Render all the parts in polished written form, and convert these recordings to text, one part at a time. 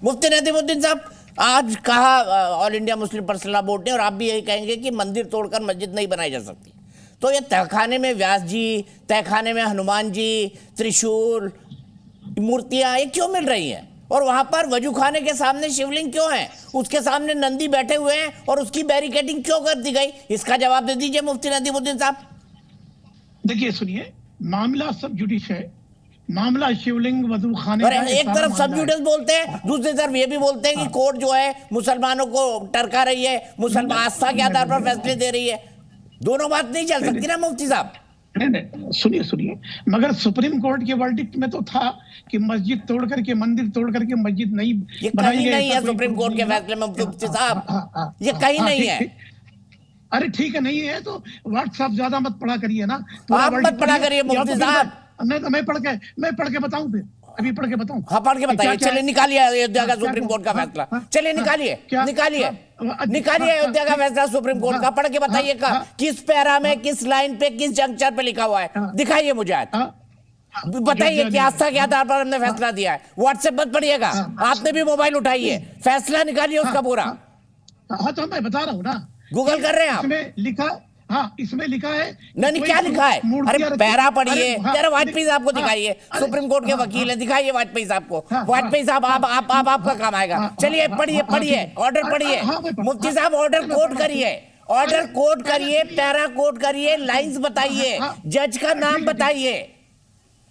मुफ्ती नदीमुद्दीन साहब, आज कहा all India Muslim personal law board ने, और आप भी यही कहेंगे कि मंदिर तोड़कर मस्जिद नहीं बनाई जा सकती, तो ये तहखाने में व्यास जी, तहखाने में हनुमान जी, त्रिशूल, मूर्तियां ये क्यों मिल रही हैं? और वहां पर वजू खाने के सामने शिवलिंग क्यों है? उसके सामने नंदी बैठे हुए हैं और उसकी बैरिकेडिंग क्यों कर दी गई? इसका जवाब दे दीजिए मुफ्ती नदीमुद्दीन साहब। देखिए सुनिए, मामला सब जुडिश है, मामला शिवलिंग वजू खाने और एक तरफ सब जुडिस बोलते हैं, दूसरी तरफ ये भी बोलते हैं कि कोर्ट जो है मुसलमानों को टरका रही है, मुसलमान आस्था के आधार पर फैसले दे रही है। दोनों बात नहीं चल सकती ना मुफ्ती साहब। नहीं, सुनिए, मगर सुप्रीम कोर्ट के वर्डिक्ट में तो था कि मस्जिद तोड़ करके, मंदिर तोड़ करके मस्जिद नहीं ये कहीं नहीं है सुप्रीम कोर्ट के फैसले में मुफ्ती साहब, ये कहीं नहीं है। अरे ठीक है, नहीं है तो व्हाट्सएप ज्यादा मत पढ़ा करिए ना, आप मत पढ़ा करिए मुफ्ती साहब। नहीं तो मैं पढ़ के बताऊं, फिर अभी पढ़ के बताऊं? हाँ पढ़ के बताइए, चलिए निकालिए अयोध्या का सुप्रीम कोर्ट का फैसला, चलिए निकालिए अयोध्या का फैसला सुप्रीम कोर्ट का, पढ़ के बताइए किस पैरा में, किस लाइन पे, किस जंक्चर पे लिखा हुआ है, दिखाइए मुझे आज, बताइए कि आस्था के आधार पर हमने फैसला दिया है। व्हाट्सएप मत पढ़िएगा, आपने भी मोबाइल उठाइए, फैसला निकालिए उसका पूरा। हाँ तो मैं बता रहा हूँ ना, गूगल कर रहे हैं आप? इसमें लिखा है। नहीं क्या लिखा है? अरे पैरा पढ़िए, जरा वाजपेयी साहब को दिखाइए, सुप्रीम कोर्ट के वकील है, दिखाइए वाजपेयी साहब को। वाजपेयी साहब आपका काम आएगा। चलिए पढ़िए, ऑर्डर पढ़िए मुफ्ती साहब, ऑर्डर कोट करिए, पैरा कोट करिए, लाइंस बताइए, जज का नाम बताइए।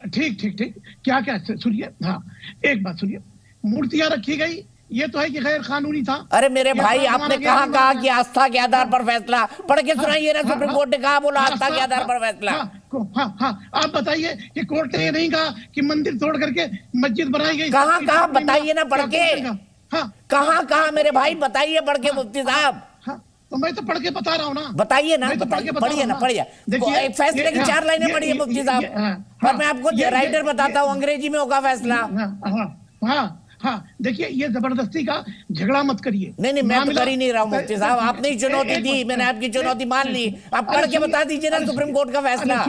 ठीक, क्या सुनिए, हाँ एक बात सुनिए, मूर्तियां रखी गई, ये तो है कि गैर कानूनी था। अरे मेरे भाई, आपने कहा कि आस्था के आधार पर फैसला, पढ़ के सुनाइए ना, सुप्रीम कोर्ट ने कहा, बोला आस्था के आधार पर फैसला। हाँ, आप बताइए कि कोर्ट ने ये नहीं कहा कि मंदिर तोड़ करके मस्जिद बनाई गई। कहा बताइए ना पढ़ के, कहा मेरे भाई बताइए पढ़ के मुफ्ती साहब। तो मैं तो पढ़ के बता रहा हूँ ना, बताइए ना, पढ़िए। देखिए फैसले की 4 लाइनें पढ़िए मुफ्ती साहब, और मैं आपको राइटर बताता हूँ, अंग्रेजी में होगा फैसला। हाँ, देखिए ये जबरदस्ती का झगड़ा मत करिए। नहीं मैं तो कर ही नहीं रहा हूँ मुफ्ती साहब, आपने ही चुनौती दी, मैंने आपकी चुनौती मान ली। आप पढ़ के बता दीजिए ना सुप्रीम कोर्ट का फैसला।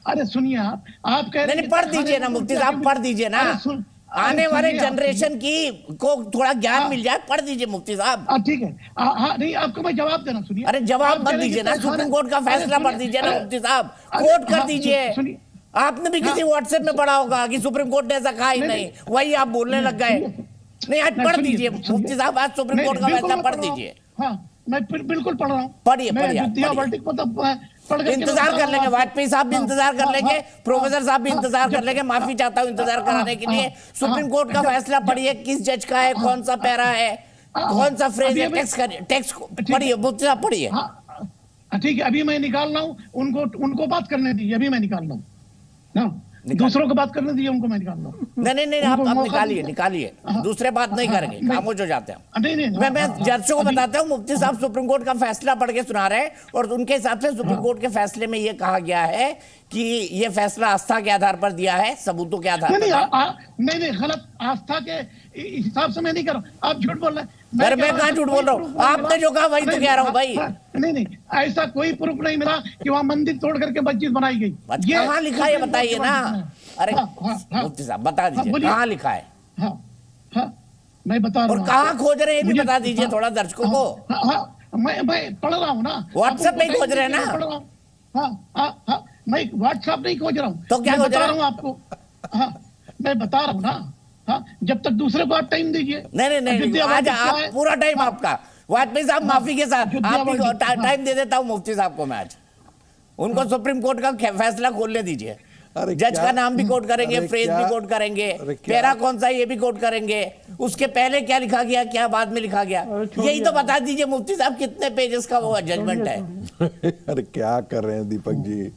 अरे सुनिए, आप कह रहे हैं, नहीं पढ़ दीजिए ना मुफ्ती साहब, पढ़ दीजिए ना, आने वाले जनरेशन को थोड़ा ज्ञान मिल जाए, पढ़ दीजिए मुफ्ती साहब। ठीक है, हाँ नहीं, आपको मैं जवाब देना, सुनिए। अरे जवाब मत दीजिए ना, सुप्रीम कोर्ट का फैसला पढ़ दीजिए ना मुफ्ती साहब, कोट कर दीजिए। आपने भी किसी व्हाट्सएप में पढ़ा होगा कि सुप्रीम कोर्ट ने ऐसा कहा ही नहीं, वही आप बोलने लग गए। नहीं आज पढ़ दीजिए मुफ्ती साहब, आज सुप्रीम कोर्ट का फैसला पढ़ दीजिए। हाँ मैं बिल्कुल पढ़ रहा हूँ, पढ़िए। इंतजार कर लेंगे, वाजपेयी साहब भी इंतजार कर लेंगे, प्रोफेसर साहब भी इंतजार कर लेंगे, माफी चाहता हूँ इंतजार कराने के लिए। सुप्रीम कोर्ट का फैसला पढ़िए, किस जज का है, कौन सा पैरा है, कौन सा फ्रेज है, टेक्स्ट पढ़िए मुफ्ती साहब, पढ़िए। ठीक है, अभी मैं निकाल रहा हूँ, उनको बात करने दीजिए, अभी मैं निकाल रहा हूँ ना, दूसरों को बात करने दीजिए, उनको मैं निकाल रहा हूँ। नहीं आप निकालिए, दूसरे बात नहीं करेंगे, खामोश हो जाते हैं। मैं दर्शकों को बताता हूँ, मुफ्ती साहब सुप्रीम कोर्ट का फैसला पढ़ के सुना रहे हैं, और उनके हिसाब से सुप्रीम कोर्ट के फैसले में ये कहा गया है कि ये फैसला आस्था के आधार पर दिया है, सबूतों के आधार पर। नहीं गलत, आस्था के हिसाब से मैं नहीं कर रहा, आप झूठ बोल रहे हैं। मैं कहाँ झूठ बोल रहा हूँ, आपने जो कहा वही तो कह रहा हूँ भाई। नहीं ऐसा कोई प्रूफ नहीं मिला कि वहाँ मंदिर तोड़ करके मस्जिद बनाई गई। कहाँ लिखा है बताइए ना। अरे मुफ्ती साहब बता दीजिए कहाँ लिखा है। मैं बता रहा हूँ, और कहाँ खोज रहे हैं ये भी बता दीजिए थोड़ा दर्शकों को। मैं पढ़ रहा हूँ ना, व्हाट्सएप पे खोज रहे हैं ना। मैं व्हाट्सएप नहीं खोज रहा हूँ, तो क्या खोज रहा हूँ आपको। मैं बता रहा हूँ ना, जब तक दूसरे को आप टाइम दीजिए। नहीं आज आप पूरा टाइम आपका। वाजपेयी साहब माफी के साथ आप टाइम दे देता हूँ मुफ्ती साहब को मैं आज। उनको सुप्रीम कोर्ट का फैसला खोलने दीजिए। जज का नाम भी कोट करेंगे, फ्रेज भी कोट करेंगे, पैरा कौन सा ये भी कोट करेंगे, उसके पहले क्या लिखा गया, क्या बाद में लिखा गया, यही तो बता दीजिए मुफ्ती साहब, कितने पेजेस का वो जजमेंट है। अरे क्या कर रहे हैं दीपक जी।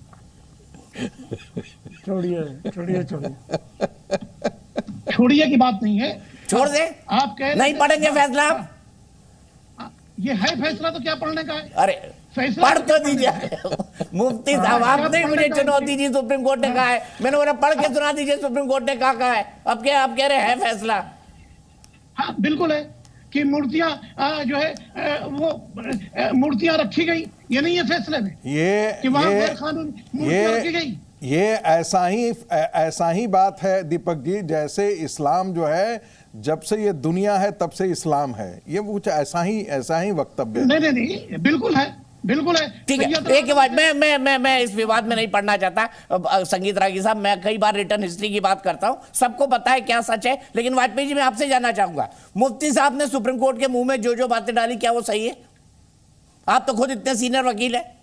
छोड़िए की बात नहीं है, छोड़ दे। आप कह नहीं पढ़ेंगे फैसला, ये है फैसला तो क्या पढ़ने का है। अरे पढ़ तो दीजिए मुफ्ती साहब, आपने मुझे चुनौती दी, सुप्रीम कोर्ट ने कहा है, मैंने बोला पढ़ के सुना दीजिए सुप्रीम कोर्ट ने कहा है। अब क्या आप कह रहे हैं फैसला। हाँ बिल्कुल है कि मूर्तियां जो है वो मूर्तियां रखी गई, ये नहीं है फैसले में, कि वहां गैर कानूनी मूर्तियां रखी गई। ये ऐसा ही बात है दीपक जी, जैसे इस्लाम जो है जब से ये दुनिया है तब से इस्लाम है, ये कुछ ऐसा ही वक्तव्य है। नहीं, बिल्कुल है, बिल्कुल है। ठीक है, एक बात मैं इस विवाद में नहीं पढ़ना चाहता। संगीत रागी साहब, मैं कई बार रिटर्न हिस्ट्री की बात करता हूं, सबको पता है क्या सच है, लेकिन वाजपेयी जी मैं आपसे जानना चाहूंगा, मुफ्ती साहब ने सुप्रीम कोर्ट के मुंह में जो बातें डाली, क्या वो सही है? आप तो खुद इतने सीनियर वकील है।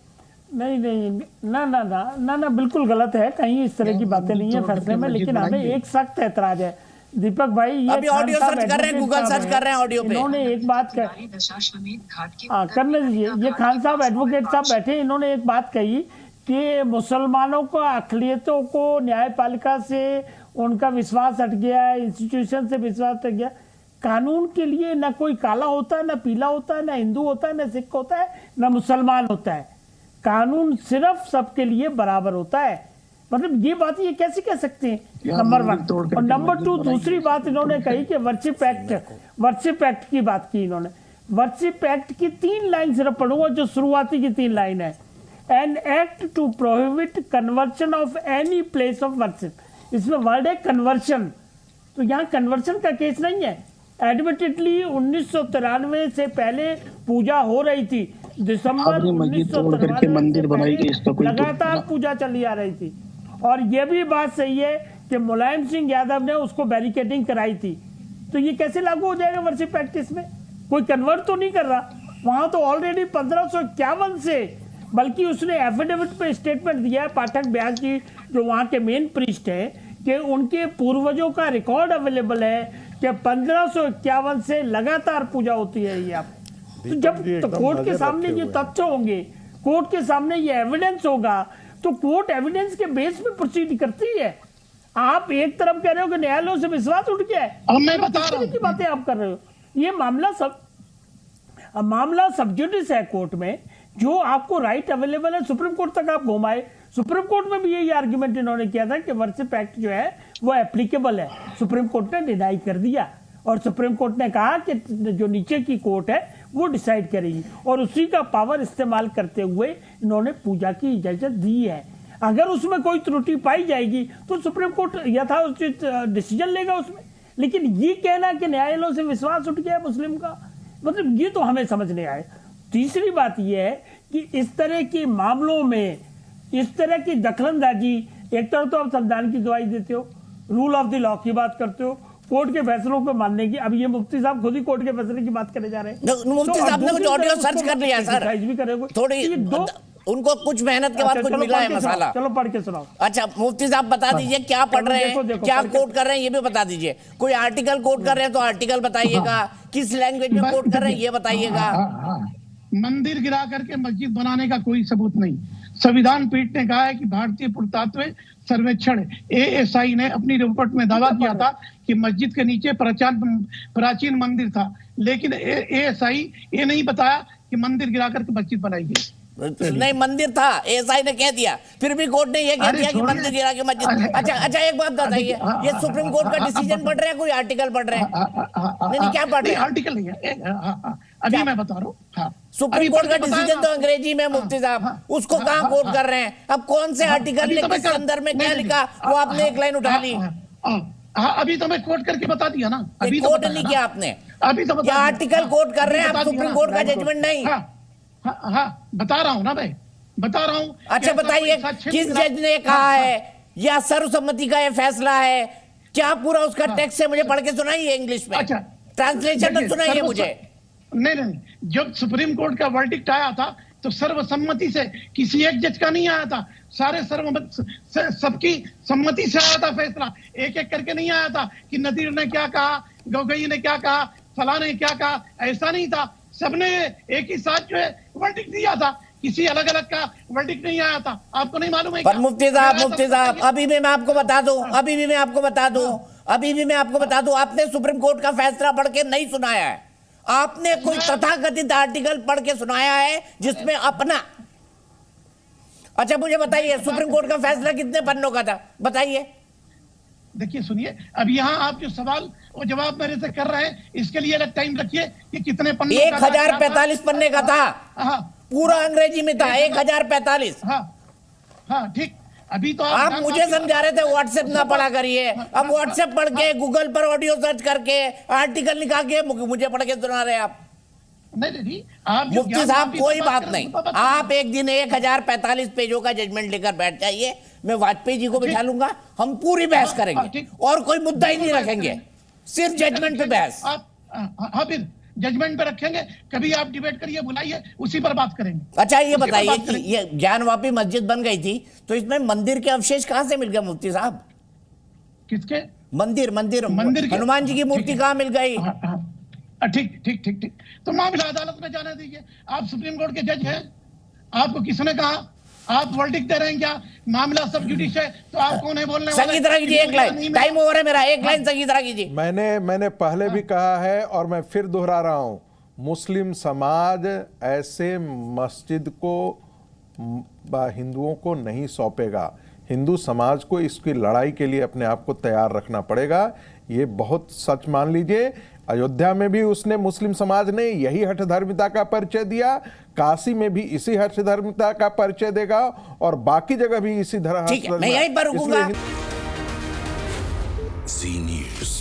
नहीं, ना, बिल्कुल गलत है, कहीं इस तरह की बातें नहीं है फैसले में। लेकिन हमें एक सख्त ऐतराज है दीपक भाई, ये अभी ऑडियो सर्च कर रहे हैं, गूगल सर्च कर रहे हैं ऑडियो पे। इन्होंने एक बात करने दीजिए, ये खान साहब एडवोकेट साहब बैठे, इन्होंने एक बात कही कि मुसलमानों को, अक़लियतों को न्यायपालिका से उनका विश्वास हट गया है, इंस्टीट्यूशन से विश्वास हट गया। कानून के लिए ना कोई काला होता है, ना पीला होता है, ना हिंदू होता है, ना सिख होता है, ना मुसलमान होता है। कानून सिर्फ सबके लिए बराबर होता है। मतलब ये बात ये कैसे कह सकते हैं? नंबर 1। और नंबर 2, दूसरी बात इन्होंने कही कि वर्शिप एक्ट की बात की इन्होंने। वर्शिप एक्ट की 3 लाइन सिर्फ पढ़ूंगा, जो शुरुआती की 3 लाइन है। An act to prohibit conversion of any place of worship. इसमें वर्ड है कन्वर्शन, तो यहाँ कन्वर्शन का केस नहीं है। एडमिटेडली 1993 से पहले पूजा हो रही थी, दिसंबर 1993 से लगातार पूजा चली आ रही थी। और यह भी बात सही है कि मुलायम सिंह यादव ने उसको बैरिकेडिंग कराई थी। तो ये कैसे लागू हो जाएगा वर्शिप एक्ट? इसमें कोई कन्वर्ट तो नहीं कर रहा। वहां तो ऑलरेडी 1551 से, बल्कि उसने एफिडेविट पे स्टेटमेंट दिया है, पाठक ब्यास जी जो वहां के मेन प्रीस्ट है, कि उनके पूर्वजों का रिकॉर्ड अवेलेबल है कि 1551 से लगातार पूजा होती है। ये आप तो जब तो कोर्ट के सामने ये तथ्य होंगे, कोर्ट के सामने ये एविडेंस होगा, तो कोर्ट एविडेंस के बेस पे प्रोसीड करती है। आप एक तरफ कह रहे हो कि न्यायालयों से विश्वास उठ गया है, मैं बता रहा हूं की बातें आप कर रहे हो। ये मामला सब जुडिस है कोर्ट में, जो आपको राइट अवेलेबल है सुप्रीम कोर्ट तक आप घुमाए। सुप्रीम कोर्ट में भी यही आर्ग्यूमेंट इन्होंने किया था कि वर्शिप एक्ट जो है वो एप्लीकेबल है। सुप्रीम कोर्ट ने डिनाई कर दिया, और सुप्रीम कोर्ट ने कहा कि जो नीचे की कोर्ट है वो डिसाइड करेगी, और उसी का पावर इस्तेमाल करते हुए इन्होंने पूजा की इजाजत दी है। अगर उसमें कोई त्रुटि पाई जाएगी तो सुप्रीम कोर्ट यथाउचित डिसीजन लेगा उसमें। लेकिन ये कहना कि न्यायालयों से विश्वास उठ गया मुस्लिम का, मतलब ये तो हमें समझ नहीं आए। तीसरी बात यह है कि इस तरह के मामलों में इस तरह की दखलंदाजी, एक तरफ तो आप संविधान की दुआई देते हो, रूल ऑफ द लॉ की बात करते हो, कोर्ट के फैसलों को मानने की। अब ये मुफ्ती साहब खुद ही कोर्ट के फैसले की बात करने जा रहे हैं। मुफ्ती साहब ने कुछ ऑडियो सर्च कर लिया सर, भी करेंगे थोड़ी उनको कुछ मेहनत के बाद कुछ मिला है मसाला। चलो पढ़ के सुनाओ। अच्छा मुफ्ती साहब बता दीजिए क्या पढ़ रहे हैं, क्या कोट कर रहे हैं, ये भी बता दीजिए। कोई आर्टिकल कोट कर रहे हैं तो आर्टिकल बताइएगा, किस लैंग्वेज में कोट कर रहे हैं ये बताइएगा। मंदिर गिरा करके मस्जिद बनाने का कोई सबूत नहीं। संविधान पीठ ने कहा है कि भारतीय पुरातत्व सर्वेक्षण ASI ने अपनी रिपोर्ट में दावा किया था कि मस्जिद के नीचे प्राचीन मंदिर था, लेकिन ASI ये नहीं बताया कि मंदिर गिरा करके मस्जिद बनाई गई। नहीं, मंदिर था, ASI ने कह दिया, फिर भी कोर्ट ने ये कह दिया कि मंदिर गिरा के मस्जिद। अच्छा एक बात बताइए, ये सुप्रीम कोर्ट का डिसीजन पढ़ रहे हैं, कोई आर्टिकल पढ़ रहे हैं? नहीं, क्या पढ़ रहे हैं? आर्टिकल नहीं है, अभी मैं बता रहा हूँ। सुप्रीम कोर्ट का डिसीजन तो अंग्रेजी में मुफ्ती साहब, उसको कहाँ कोट कर रहे हैं? अब कौन से आर्टिकल ने किस संदर्भ में क्या लिखा वो आपने एक लाइन उठा ली। अभी तो मैं कोट करके बता दिया ना। अभी कोट नहीं किया आपने, अभी तो क्या आर्टिकल कोट कर रहे हैं आप? सुप्रीम कोर्ट का जजमेंट नहीं। हाँ, बता रहा हूँ ना भाई, बता रहा हूँ। अच्छा बताइए, किस जज ने कहा है, या सर्वसम्मति का ये फैसला है? क्या पूरा उसका टेक्स्ट है? मुझे पढ़ के सुनाइए इंग्लिश में। अच्छा, ट्रांसलेशन में सुनाइए मुझे। नहीं, जब सुप्रीम कोर्ट का वर्डिक्ट आया था तो सर्वसम्मति से किसी एक जज का नहीं आया था, सारे सबकी सम्मति से आया था फैसला। एक एक करके नहीं आया था कि नदीर ने क्या कहा, गोगोई ने क्या कहा, फलां ने क्या कहा, ऐसा नहीं था। सबने एक ही साथ जो है वर्डिक्ट दिया था, किसी अलग अलग का वर्डिक्ट नहीं आया था। आपको नहीं मालूम है? पर मुफ्ती साहब अभी भी मैं आपको बता दूं, आपने सुप्रीम कोर्ट का फैसला पढ़ के नहीं सुनाया है। आपने कोई तथाकथित आर्टिकल पढ़ के सुनाया है जिसमें अपना। अच्छा मुझे बताइए, सुप्रीम कोर्ट का फैसला कितने पन्नों का था बताइए? देखिए सुनिए, अब यहाँ आप जो सवाल और जवाब मेरे से कर रहे हैं, इसके लिए अलग टाइम रखिए कि कितने पन्नों का। 1045 पन्ने का था। हाँ, पूरा अंग्रेजी में था। 1045। हाँ ठीक। अभी तो आप मुझे समझा रहे थे व्हाट्सएप ना पढ़ा करिए, अब व्हाट्सएप पढ़ के गूगल पर ऑडियो सर्च करके आर्टिकल निकाल के मुझे पढ़ के सुना रहे आप। नहीं, आप जो मुफ्ती ज्ञान साहब वापी कोई की बात कर रहे नहीं, हैं, वो तो आप एक दिन 1045 पेजों का जजमेंट लेकर बैठ जाइए, मैं वाजपेयी जी को बिठा लूंगा, हम पूरी बहस करेंगे ठीक। और कोई मुद्दा ही नहीं रखेंगे, सिर्फ जजमेंट पे बहस। आप हाँ फिर जजमेंट पे रखेंगे, कभी आप डिबेट करिए, बुलाइए, उसी पर बात करेंगे। अच्छा ये उसी पर बताइए बात कि करेंगे। ये ज्ञानवापी मस्जिद बन गई थी तो इसमें मंदिर के अवशेष कहां से मिल गए मुफ्ती साहब? किसके मंदिर मंदिर के- हनुमान जी की मूर्ति ठीक है। कहां मिल गई? हाँ, हाँ। ठीक, तो मामला अदालत में जाने दीजिए। आप सुप्रीम कोर्ट के जज हैं, आपको किसने कहा? आप वर्डिक्ट दे रहे हैं क्या? मामला सब जुडिश है, तो आप कौन है बोलने वाले? संगीत रागी जी एक लाइन, टाइम ओवर है मेरा, एक लाइन संगीत रागी जी। मैंने पहले भी कहा है और मैं फिर दोहरा रहा हूं, मुस्लिम समाज ऐसे मस्जिद को हिंदुओं को नहीं सौंपेगा। हिंदू समाज को इसकी लड़ाई के लिए अपने आप को तैयार रखना पड़ेगा। ये बहुत सच मान लीजिए, अयोध्या में भी उसने मुस्लिम समाज ने यही हठधर्मिता का परिचय दिया, काशी में भी इसी हठधर्मिता का परिचय देगा और बाकी जगह भी इसी तरह। ठीक है, मैं यहीं पर रुकूंगा। Zee News.